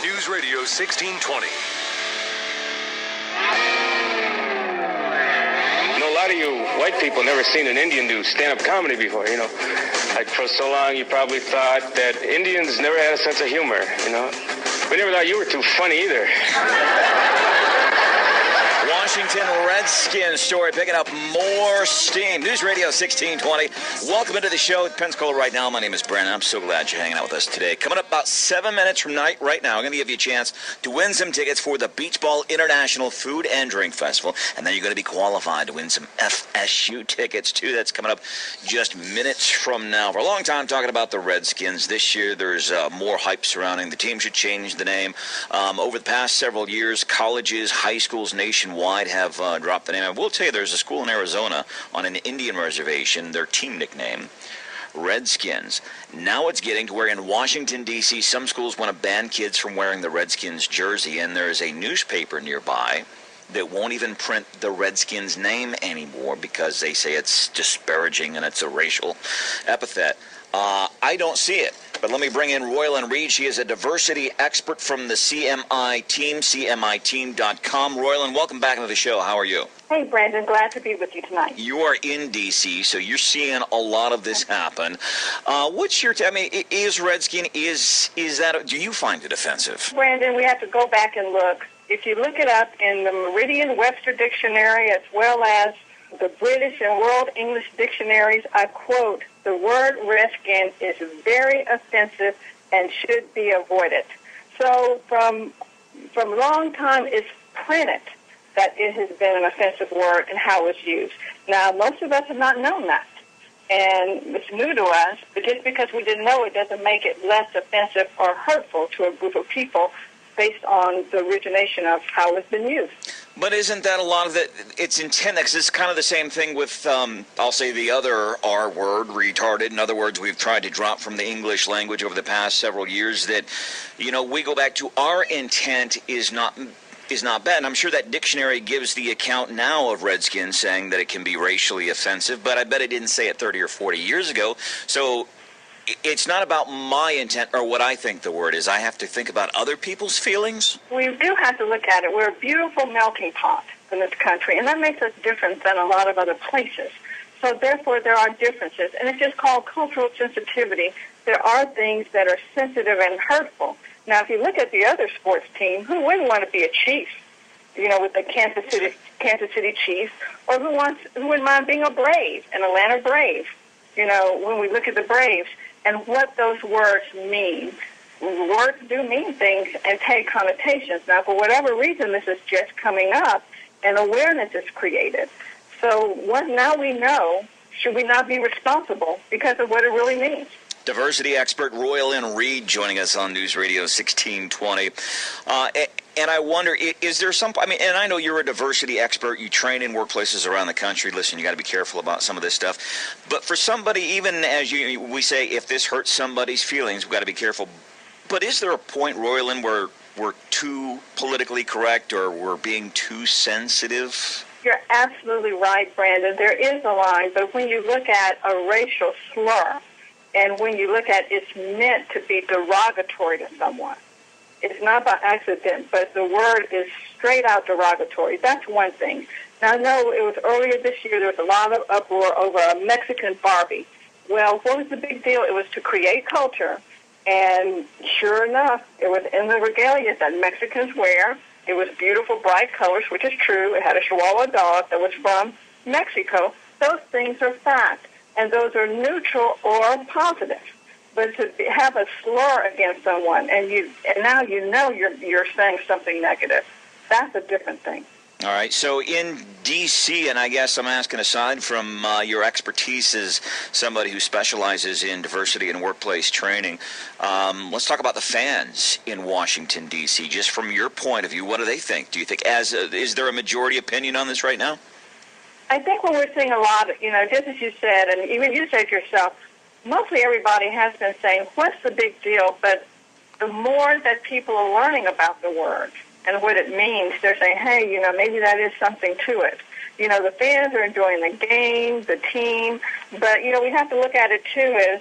News Radio 1620. A lot of you white people never seen an Indian do stand-up comedy before, Like for so long you probably thought that Indians never had a sense of humor, We never thought you were too funny either. Washington Redskins story picking up more steam. News Radio 1620. Welcome into the show at Pensacola right now. My name is Brandon. I'm so glad you're hanging out with us today. Coming up about 7 minutes from right now, I'm going to give you a chance to win some tickets for the Beach Ball International Food and Drink Festival. And then you're going to be qualified to win some FSU tickets, too. That's coming up just minutes from now. For a long time talking about the Redskins. This year there's more hype surrounding. The team should change the name. Over the past several years, colleges, high schools nationwide have dropped the name. I will tell you, there's a school in Arizona on an Indian reservation, their team nickname, Redskins. Now it's getting to where in Washington, D.C., some schools want to ban kids from wearing the Redskins jersey, and there is a newspaper nearby that won't even print the Redskins name anymore because they say it's disparaging and it's a racial epithet. I don't see it. But let me bring in Royalyn Reid. She is a diversity expert from the CMI team, CMIteam.com. Royalyn, welcome back into the show. How are you? Hey, Brandon. Glad to be with you tonight. You are in D.C., so you're seeing a lot of this happen. What's your is Redskin, is that, do you find it offensive? Brandon, we have to go back and look. If you look it up in the Merriam-Webster Dictionary as well as the British and World English dictionaries, I quote, "The word redskin is very offensive and should be avoided." So from a long time, it's printed that it has been an offensive word and how it's used. Now, most of us have not known that, and it's new to us, but just because we didn't know it doesn't make it less offensive or hurtful to a group of people based on the origination of how it's been used. But isn't that a lot of it? It's intended, because it's kind of the same thing with, I'll say the other R word, retarded. In other words, we've tried to drop from the English language over the past several years that, we go back to our intent is not bad. And I'm sure that dictionary gives the account now of Redskins saying that it can be racially offensive, but I bet it didn't say it 30 or 40 years ago. So it's not about my intent or what I think the word is. I have to think about other people's feelings. We do have to look at it. We're a beautiful melting pot in this country, and that makes us different than a lot of other places. So therefore, there are differences, and it's just called cultural sensitivity. There are things that are sensitive and hurtful. Now, if you look at the other sports team, who wouldn't want to be a Chief, with the Kansas City Chiefs, or who wouldn't mind being a Brave, an Atlanta Brave? When we look at the Braves, and what those words mean. Words do mean things and take connotations. Now, for whatever reason, this is just coming up, and awareness is created. So now we know, should we not be responsible because of what it really means? Diversity expert Royalyn Reid joining us on News Radio 1620. And I wonder, is there some, and I know you're a diversity expert, you train in workplaces around the country. Listen, you got to be careful about some of this stuff. But for somebody, even as we say, if this hurts somebody's feelings, we've got to be careful. But is there a point, Royalyn, where we're too politically correct or we're being too sensitive? You're absolutely right, Brandon. There is a line, but when you look at a racial slur, and when you look at it's meant to be derogatory to someone, it's not by accident, but the word is straight out derogatory. That's one thing. Now, I know it was earlier this year, there was a lot of uproar over a Mexican Barbie. Well, what was the big deal? It was to create culture, and sure enough, it was in the regalia that Mexicans wear. It was beautiful, bright colors, which is true. It had a Chihuahua dog that was from Mexico. Those things are fact, and those are neutral or positive. But to have a slur against someone, and now you're saying something negative, that's a different thing. All right. So in D.C., and I guess I'm asking, aside from your expertise as somebody who specializes in diversity and workplace training, let's talk about the fans in Washington, D.C. Just from your point of view, what do they think? Do you think, is there a majority opinion on this right now? I think when we're seeing a lot of, just as you said, and even you said yourself, mostly everybody has been saying, what's the big deal? But the more that people are learning about the word and what it means, they're saying, hey, maybe that is something to it. The fans are enjoying the game, the team, but, we have to look at it, too, as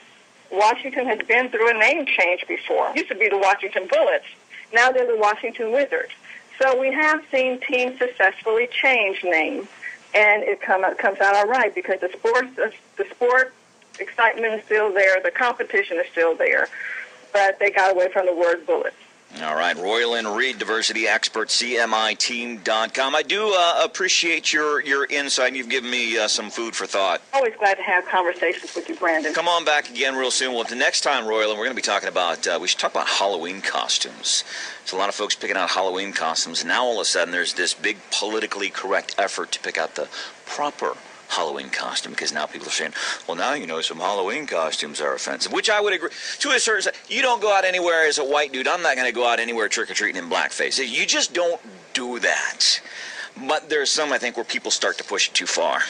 Washington has been through a name change before. It used to be the Washington Bullets, Now they're the Washington Wizards. So we have seen teams successfully change names, and it comes out all right because the sport excitement is still there, the competition is still there, but they got away from the word bullet. All right, Royalyn Reid, diversity expert, CMIteam.com. I do appreciate your insight. You've given me some food for thought. Always glad to have conversations with you, Brandon. Come on back again real soon. Well, the next time, Royalyn, we're going to be talking about, we should talk about Halloween costumes. There's a lot of folks picking out Halloween costumes. Now all of a sudden there's this big politically correct effort to pick out the proper Halloween costume, because now people are saying, well, now you know some Halloween costumes are offensive, which I would agree to a certain extent. You don't go out anywhere as a white dude. I'm not going to go out anywhere trick-or-treating in blackface. You just don't do that. But there's some, I think, where people start to push it too far.